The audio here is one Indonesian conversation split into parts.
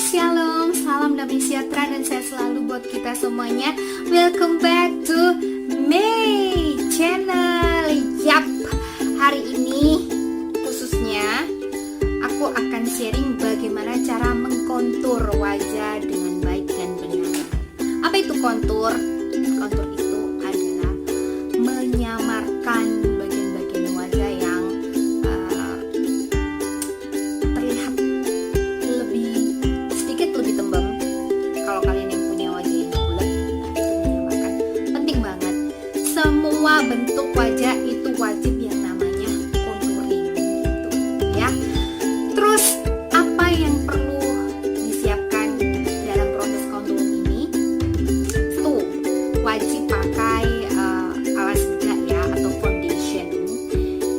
Shalom, salam damai sejahtera dan sehat selalu buat kita semuanya. Welcome back to Mey Channel. Yap, hari ini khususnya aku akan sharing bagaimana cara mengkontur wajah dengan baik dan benar. Apa itu kontur? Kontur itu adalah menyamarkan bagian-bagian wajah yang terlihat sedikit lebih tembem. Kalau kalian yang punya wajah yang bulat, itu menyamarkan. Penting banget. Semua bentuk wajah itu wajib yang namanya contouring gitu, ya. Terus apa yang perlu disiapkan dalam proses contouring ini? Tuh, wajib pakai alas bedak ya, atau foundation.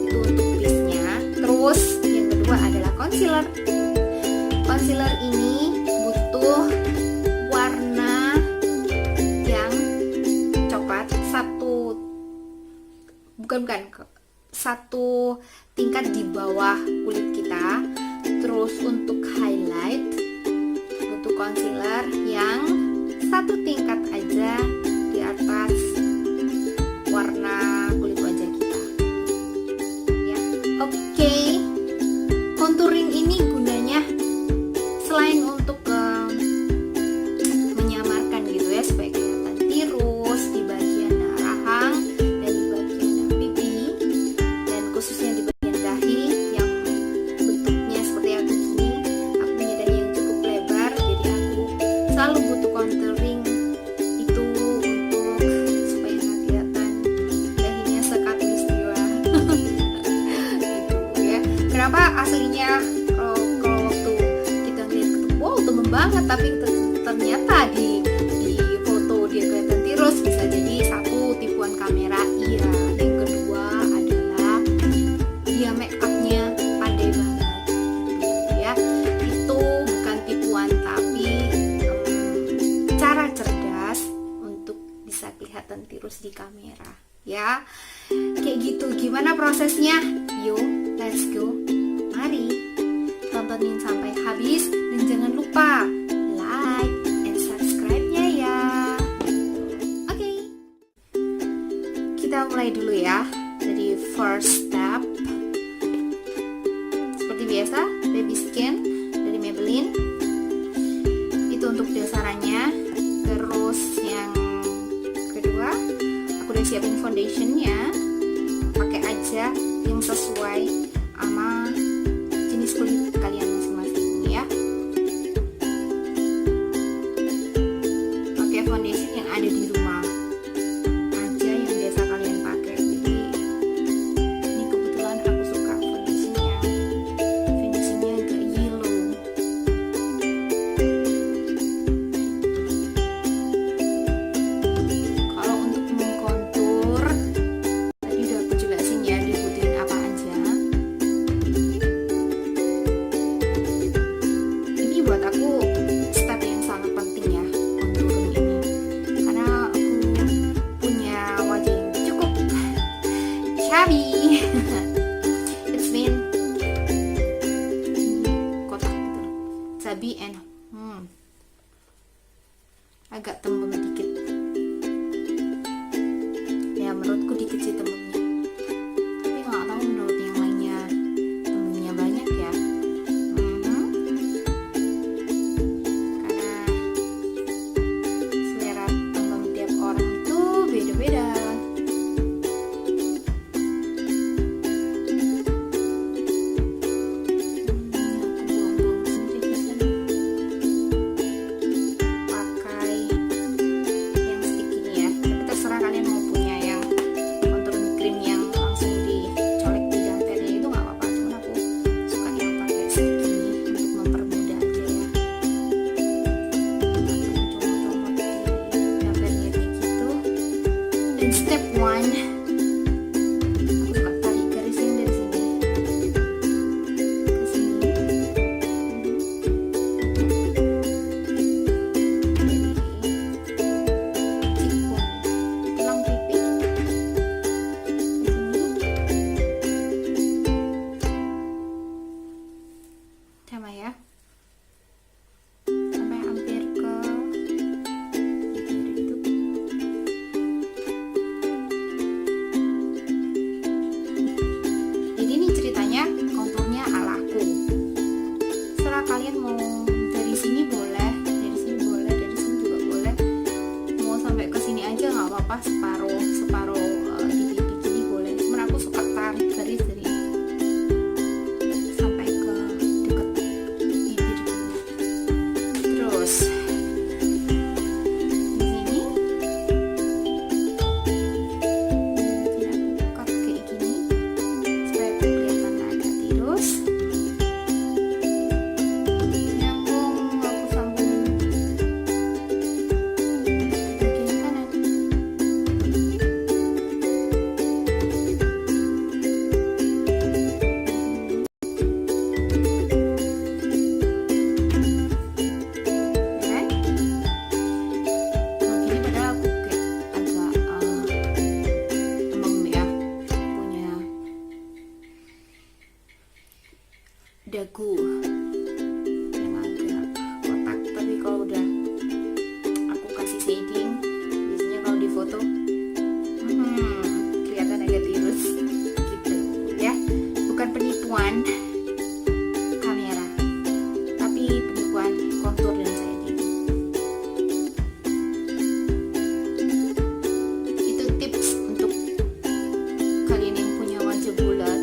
Itu untuk base-nya. Terus yang kedua adalah concealer. Concealer ini butuh warna yang coklat, satu tingkat di bawah kulit kita. Terus untuk highlight butuh concealer yang satu tingkat aja di atas warna kulit wajah kita, ya. Oke. Contouring ini gunanya selain untuk menyamarkan gitu ya, supaya kelihatan tirus di bagian rahang dan di bagian pipi, dan khususnya di bagian dahi yang bentuknya seperti aku gini. Aku punya dahi yang cukup lebar, jadi aku selalu butuh contouring itu untuk supaya nggak kelihatan dahinya sekatulistiwa gitu ya. Kenapa aslinya kalau waktu kita lihat wow temen banget, tapi ternyata di foto dia kelihatan tirus, bisa jadi satu tipuan kamera, iya. Yang kedua adalah dia make upnya pandai banget gitu ya. Itu bukan tipuan, tapi cara cerdas untuk bisa kelihatan tirus di kamera ya. Kayak gitu. Gimana prosesnya? Yuk, let's go. Mari tontonin sampai habis, dan jangan lupa like and subscribe-nya ya. Oke. Kita mulai dulu ya. Jadi first step, seperti biasa, baby skin dari Meyli. Itu untuk dasarannya. Terus yang kedua, aku udah siapin foundationnya. Pakai aja yang sesuai sama jenis kulit kalian masing-masing ya. Pakai foundation yang ada di rumah aja, yang biasa kalian pakai. Jadi ini kebetulan aku suka foundationnya, finishingnya agak yellow. Kalau untuk mengkontur, tadi udah aku jelasin ya dibutuhin apa aja. Ini buat aku step yang sangat penting ya, contouring ini, karena aku punya wajah yang cukup chubby. It's been kotak gitu, chubby and agak tembem dikit ya. Menurutku dikit sih tembemnya, tapi nggak tahu menurut yang lainnya tembemnya banyak ya. Karena selera tembem tiap orang itu beda-beda. Aku buang-buang sendiri di sana. Pakai yang stick ini ya, tapi terserah kalian mau punya yang contouring cream yang langsung dicolek di dampernya, itu nggak apa-apa. Cuman aku suka yang pakai stick ini untuk mempermudah aja ya. Comot-comot di dampernya kayak gitu. Dan step 1, aku suka tarik garisnya dari sini ke sini. Cikun tulang pipi ke sini, sama ya. dagu yang agak kotak, tapi kalau udah aku kasih shading biasanya kalau di foto kelihatan agak tirus gitu ya. Bukan penipuan kamera, tapi penipuan kontur dan shading. Itu tips untuk kalian yang punya wajah bulat.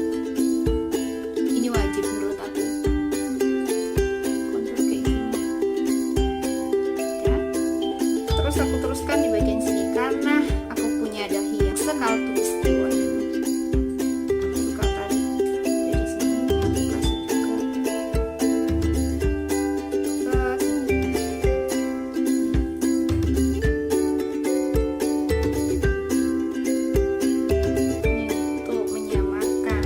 Ini wajib menurut aku, kontur kayak gini ya. Terus aku teruskan di bagian sini karena aku punya dahi yang sekaltulistiwa. Aku suka tarik dari sini, aku kasih juga ke sini. Ini untuk menyamarkan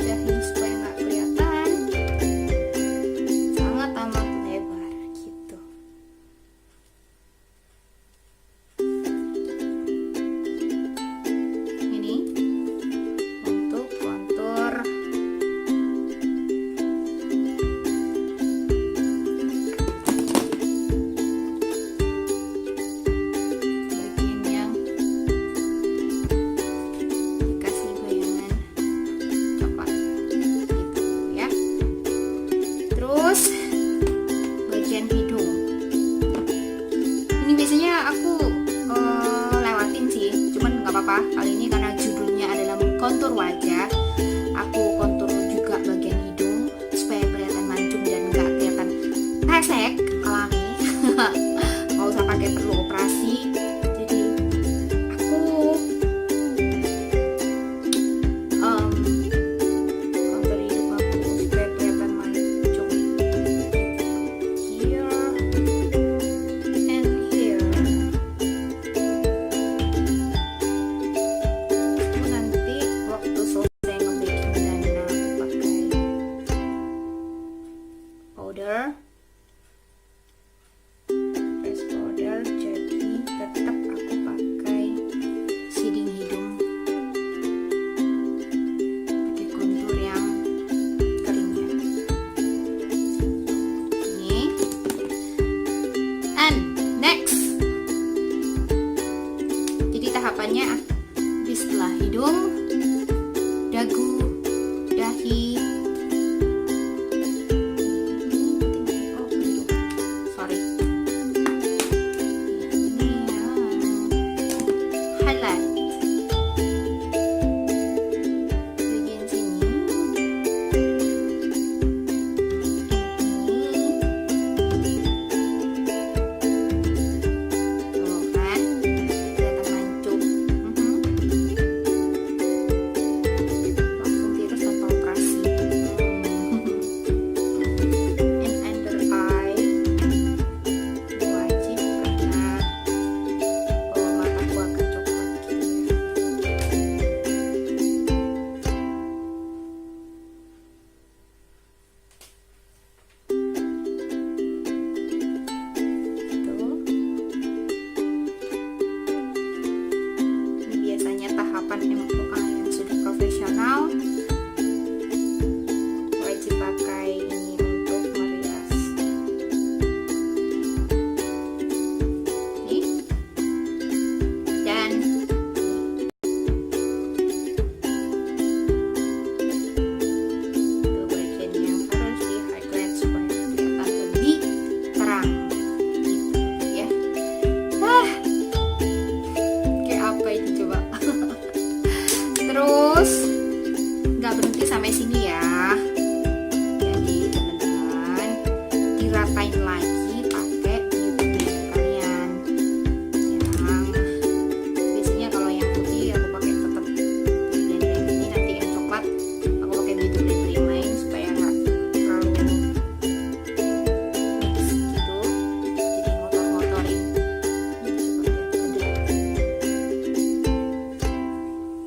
dahi supaya nggak kelihatan sangat amat lebar gitu. Ini untuk kontur bagian yang dikasih bayangan coklat gitu ya. Terus bagian hidung ini biasanya aku lewatin sih, cuman nggak apa-apa kali ini karena judulnya adalah kontur wajah. Aku kontur juga bagian hidung supaya kelihatan mancung dan nggak kelihatan pesek alami. Nggak usah pakai perlu operasi. Jadi aku kontur hidung aku supaya kelihatan mancung here and here. Itu nanti waktu selesai nge-baking dan aku pakai powder, face powder, jadi tetap aku pakai shading hidung, pakai kontur yang keringnya ini. And next, jadi tahapannya di setelah hidung, dagu, dahi, oh hidung, sorry, ini highlight bagian sini. Tuh kan, kelihatan mancung. Langsung tirus tanpa operasi. And under eye ini wajib karena bawah mataku agak coklat gitu ya. Tuh. Ini biasanya tahapan yang sudah profesional wajib pakai ini untuk merias. Nih. Dan itu bagian yang harus di highlight supaya kelihatan lebih terang gitu ya. Kayak apa itu coba. Terus nggak berhenti sampai sini ya. Jadi teman-teman diratain lagi pakai beauty blender kalian. Yang biasanya kalau yang putih aku pakai tetap beauty blender yang ini, nanti yang coklat aku pakai beauty blender yang lain supaya nggak terlalu mix gitu. Jadi ngotor-ngotorin. Ini coba lihat ada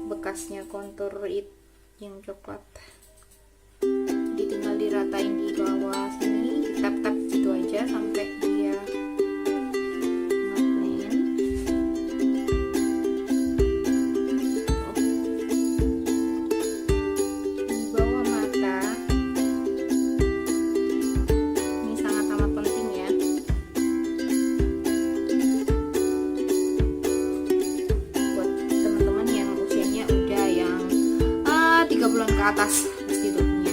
bekasnya kontur yang coklat. Jadi tinggal diratain di bawah sini, ditap-tap gitu aja sampai dia nge-blend. atas pasti hidungnya.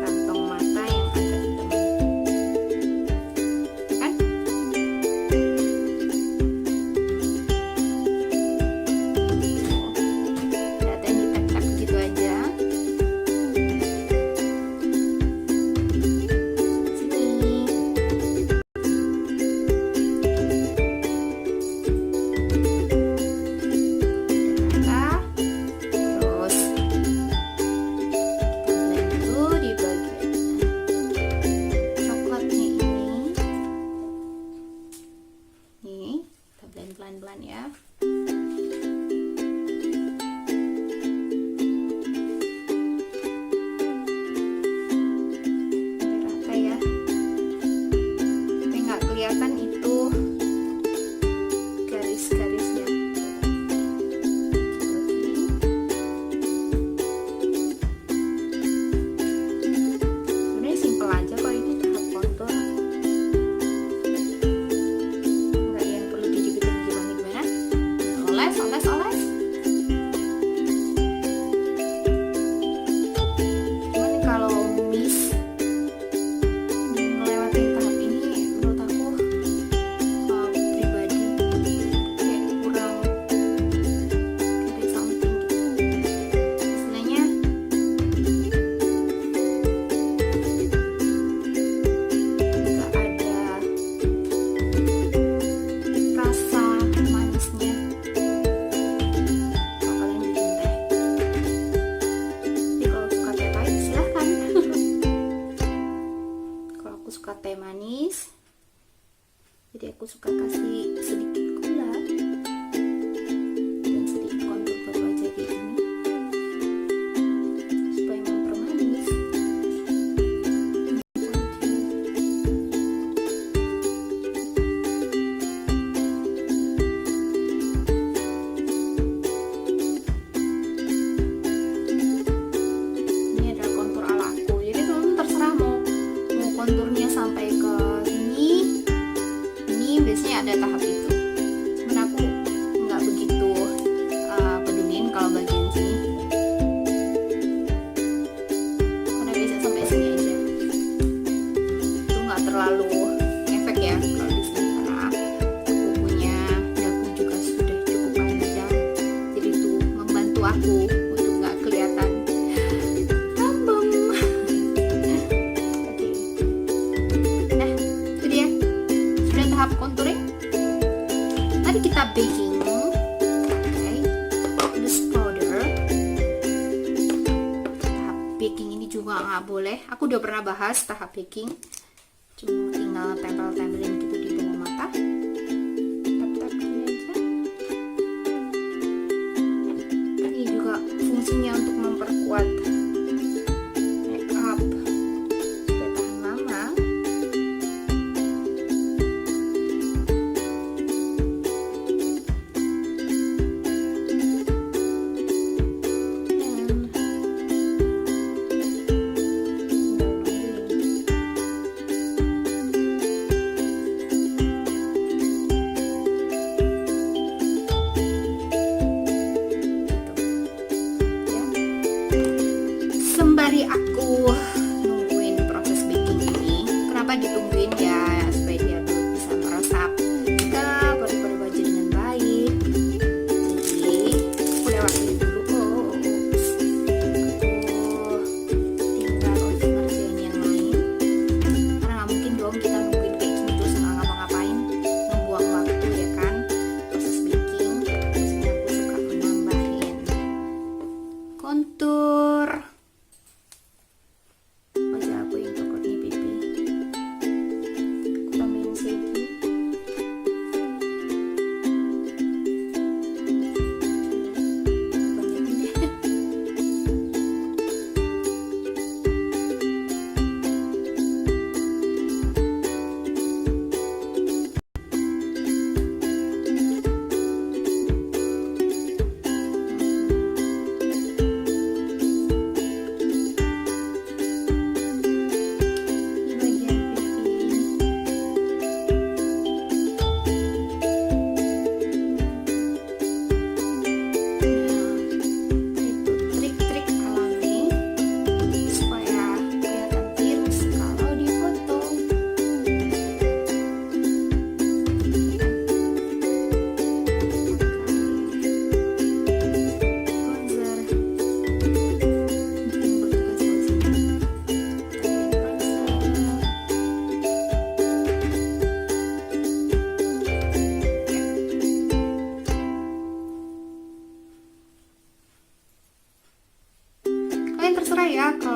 Kantong mata yang agak hitam, kan? Data yang ditap-tap gitu aja. Pelan-pelan ya. Rata ya. Tapi nggak kelihatan itu garis-garisnya. Sebenarnya simpel aja kok ini tahap kontur. Oles. Cuman kalau miss melewati tahap ini, menurut aku pribadi kayak kurang, kayak something gitu. Istilahnya nggak ada rasa manisnya. Suka teh manis, jadi aku suka kasih sedikit gula dan sedikit kontur buat wajah kayak gini supaya mempermanis. Ini adalah kontur ala aku, jadi teman-teman terserah mau konturnya sampai ke sini. Ini biasanya ada tahap itu. Cuman aku nggak begitu peduliin kalau bagian sini, karena biasa sampai sini aja. Itu nggak terlalu efek ya kalau di sini, karena kukunya dagu juga sudah cukup panjang. Jadi itu membantu aku untuk nggak kelihatan rambut. Tahap contouring. Tadi kita baking, loose powder. Tahap baking ini juga nggak boleh. Aku udah pernah bahas tahap baking. Cuma tinggal tempel-tempelin gitu di bawah mata. Tap-tap gini aja. Ini juga fungsinya untuk memperkuat makeup supaya tahan lama.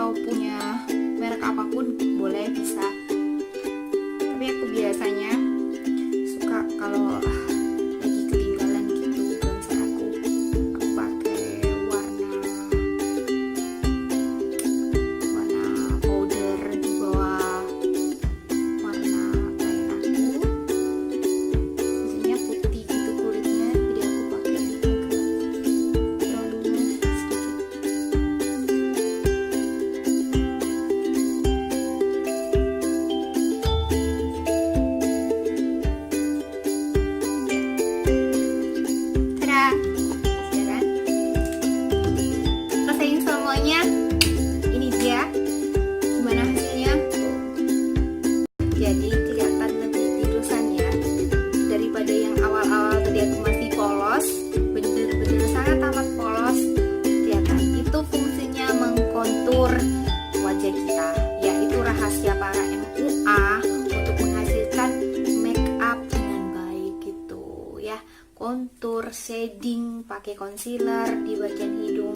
atau punya merek apapun boleh, bisa. Tapi aku biasanya suka kalau lagi ketinggalan gitu bronzer aku pakai warna powder di bawah warna kayak aku. Biasanya putih gitu kulitnya, jadi aku pakai terlalu sedikit. Tada, ya kan? Rasain semuanya. Ini dia. Gimana hasilnya? Jadi kelihatan lebih tirusan ya, daripada yang awal-awal tadi aku masih polos, bener-bener sangat amat polos. Kelihatan itu fungsinya mengkontur wajah kita, yaitu rahasia para MUA untuk menghasilkan make up dengan baik gitu ya. Kontur, shading, pakai concealer di bagian hidung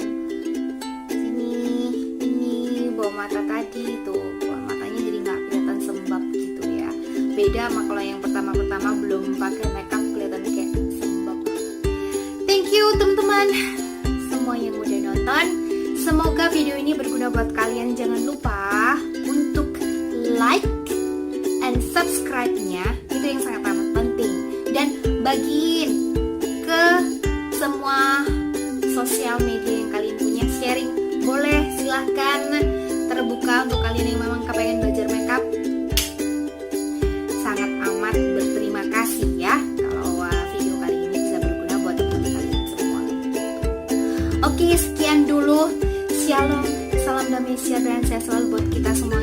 ini bawah mata tadi tuh, bawah matanya jadi nggak kelihatan sembab gitu ya. Beda sama kalau yang pertama-pertama belum pakai makeup kelihatan kayak sembab. Thank you teman-teman semua yang udah nonton. Semoga video ini berguna buat kalian. Jangan lupa untuk like and subscribe-nya, itu yang sangat amat penting. Dan bagiin ke semua sosial media yang kalian punya, sharing boleh, silahkan, terbuka untuk kalian yang memang kepengen belajar makeup. Sangat amat berterima kasih ya kalau video kali ini bisa berguna buat teman-teman kalian semua. Oke, sekian dulu. Shalom, salam damai sejahtera dan sehat selalu buat kita semua.